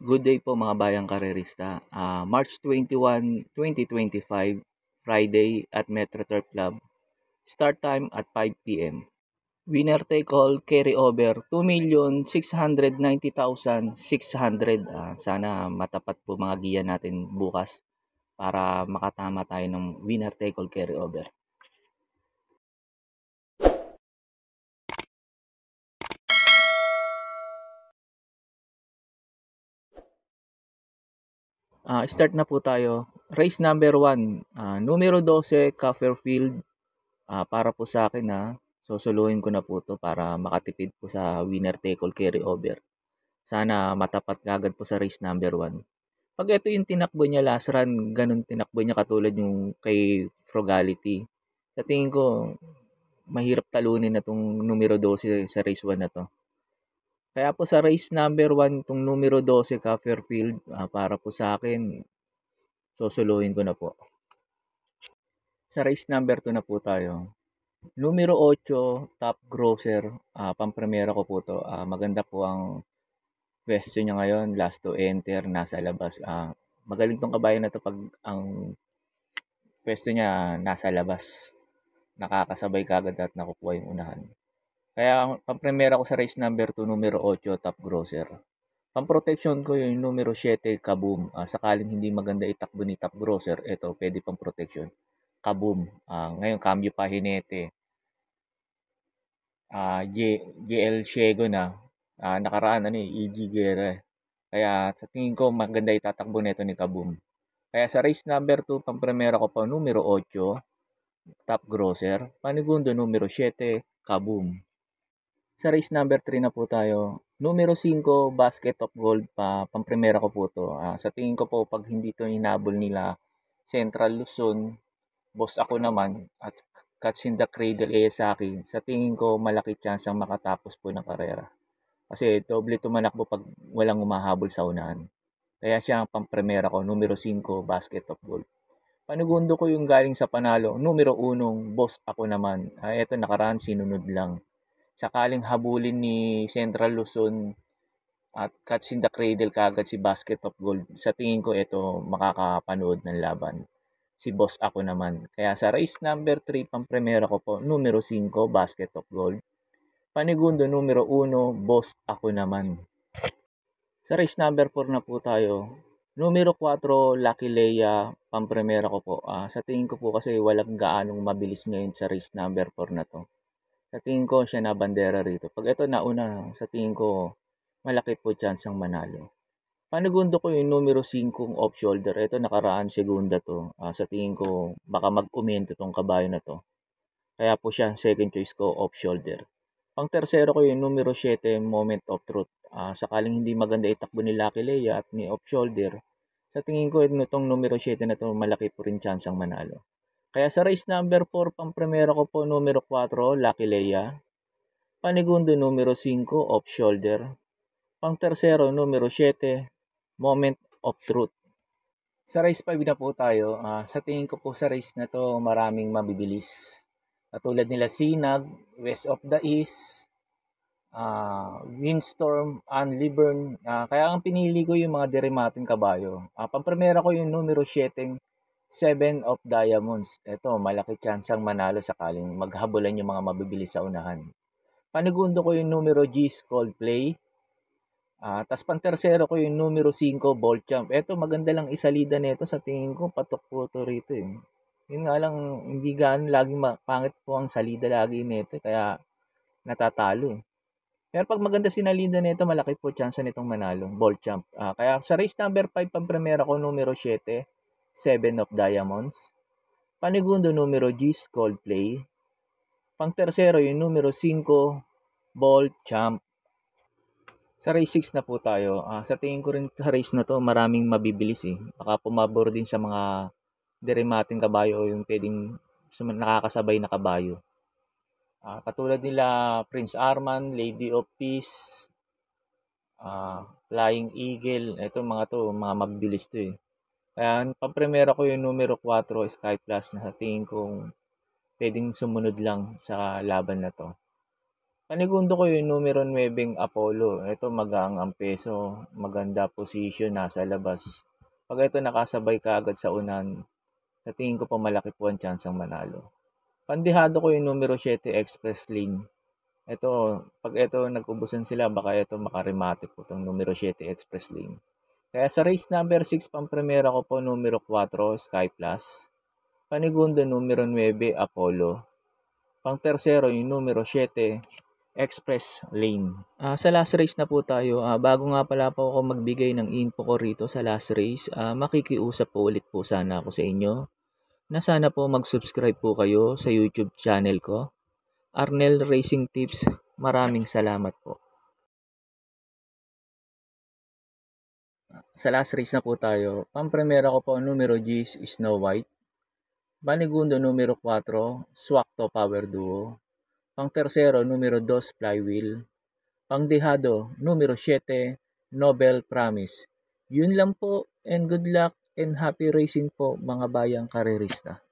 Good day po mga bayang karerista. March 21, 2025, Friday at Metro Turf Club. Start time at 5 p.m. Winner take all carry over 2,690,600. Sana matapat po mga giya natin bukas para makatama tayo ng winner take all carry over. Start na po tayo. Race number 1, numero 12, Copperfield. Para po sa akin susuluhin ko na po to para makatipid po sa winner take all carry over. Sana matapat kagad po sa race number 1. Pag ito yung tinakbo niya last run, ganun tinakbo niya katulad yung kay Frugality. Sa tingin ko, mahirap talunin na tong numero 12 sa race 1 na to. Kaya po sa race number 1, tong numero 12, Copperfield, para po sa akin, susuluhin ko na po. Sa race number 2 na po tayo. Numero 8, Top Grocer, pampremera ko po to. Maganda po ang pwesto niya ngayon, last to enter, nasa labas. Magaling tong kabayo na to pag ang pwesto niya nasa labas. Nakakasabay kagad at nakukuha yung unahan. Kaya pampremera ko sa race number 2, numero 8, Top Grocer. Pamprotection ko yung numero 7, Kaboom. Sakaling hindi maganda itakbo ni Top Grocer, ito pwede pang protection. Kaboom. Ngayon, cambio pa Hinete. JL Shego na. Nakaraan EG Guerra. Kaya sa tingin ko maganda itatakbo nito ni Kaboom. Kaya sa race number 2, pampremera ko pa numero 8, Top Grocer. Panigundo numero 7, Kaboom. Sa race number 3 na po tayo. Numero 5, Basket of Gold, pampremera ko po to. Sa tingin ko po pag hindi to hinabol nila Central Luzon, boss ako naman, at Catch in the Cradle Esaki, sa tingin ko malaki chance ang makatapos po ng karera. Kasi doble tumanakbo pag walang umahabol sa unahan. Kaya siya ang pampremera ko, numero 5, Basket of Gold. Panigundo ko yung galing sa panalo, numero 1, Boss Ako Naman. Ito nakaraan, sinunod lang. Sakaling habulin ni Central Luzon at Catch in the Cradle kagad si Basket of Gold, sa tingin ko ito makakapanood ng laban. Si Boss Ako Naman. Kaya sa race number 3, pampremera ko po, numero 5, Basket of Gold. Panigundo numero 1, Boss Ako Naman. Sa race number 4 na po tayo. Numero 4, Lucky Leia, pampremera ko po. Sa tingin ko po kasi walang gaanong mabilis ngayon sa race number 4 na to. Sa tingin ko siya na bandera rito. Pag ito nauna, sa tingin ko malaki po chance ang manalo. Panigundo ko yung numero 5 off shoulder. Ito nakaraan segunda to. Sa tingin ko baka mag-umento tong kabayo na to. Kaya po siya second choice ko off shoulder. Pang tersero ko yung numero 7, Moment of Truth. Sakaling hindi maganda itakbo ni Lucky Leia at ni off shoulder, sa tingin ko itong numero 7 na to malaki po rin chance ang manalo. Kaya sa race number 4, pang primero ko po numero 4, Lucky Leia. Panigundo numero 5, off shoulder. Pang tersero numero 7, Moment of Truth. Sa race 5 na po tayo. Sa tingin ko po sa race na to maraming mabibilis. Katulad nila Sinag, West of the East, Windstorm, Unlivern. Kaya ang pinili ko yung mga derimating kabayo. Pampremera ko yung numero 7, 7 of Diamonds. Ito, malaki chance ang manalo sakaling maghabulan yung mga mabibilis sa unahan. Panigundo ko yung numero G, Coldplay. Tapos pantersero ko yung numero 5, Bolt Champ. Ito, maganda lang isalida nito sa tingin ko. Patok po to rito eh. Yun nga lang, hindi gaan laging pangit po ang salida lagi nito. Kaya natatalo eh. Pero pag maganda sinalida nito, malaki po chance nitong manalo. Bolt Champ. Kaya sa race number 5, pampremera ko numero 7, 7 of Diamonds. Panigundo numero G, Coldplay. Pang tersero yung numero 5, Bolt Champ. Sa race 6 na po tayo. Sa tingin ko rin sa race na to, maraming mabibilis eh. Baka pumabor din sa mga derimating kabayo o yung pwedeng nakakasabay na kabayo. Katulad nila Prince Arman, Lady of Peace, Flying Eagle. Ito mga mabibilis to eh. Kaya pampremera ko yung numero 4, Sky Plus, na sa tingin kong pwedeng sumunod lang sa laban na to. Panigundo ko yung numero 9 Apollo. Ito magaang ang peso, maganda position, nasa labas. Pag ito nakasabay ka agad sa unan, sa tingin ko po malaki po ang tsansang manalo. Pandihado ko yung numero 7 Express Lane. Ito, pag ito nag-ubusan sila, baka ito makarimate po itong numero 7 Express Lane. Kaya sa race number 6, pampremera ko po numero 4 Sky Plus. Panigundo numero 9 Apollo. Pang tersero yung numero 7 Express Lane. Sa last race na po tayo. Bago nga pala po ako magbigay ng info ko rito sa last race, makikiusap po ulit po sana ako sa inyo na sana po mag-subscribe po kayo sa YouTube channel ko, Arnel Racing Tips. Maraming salamat po. Sa last race na po tayo. Pampremera ko po numero G Snow White. Panigundo numero 4 Swakto Power Duo. Pang tersero numero 2 Flywheel. Pangdehado numero 7 Nobel Promise. Yun lang po, and good luck and happy racing po mga bayang karerista.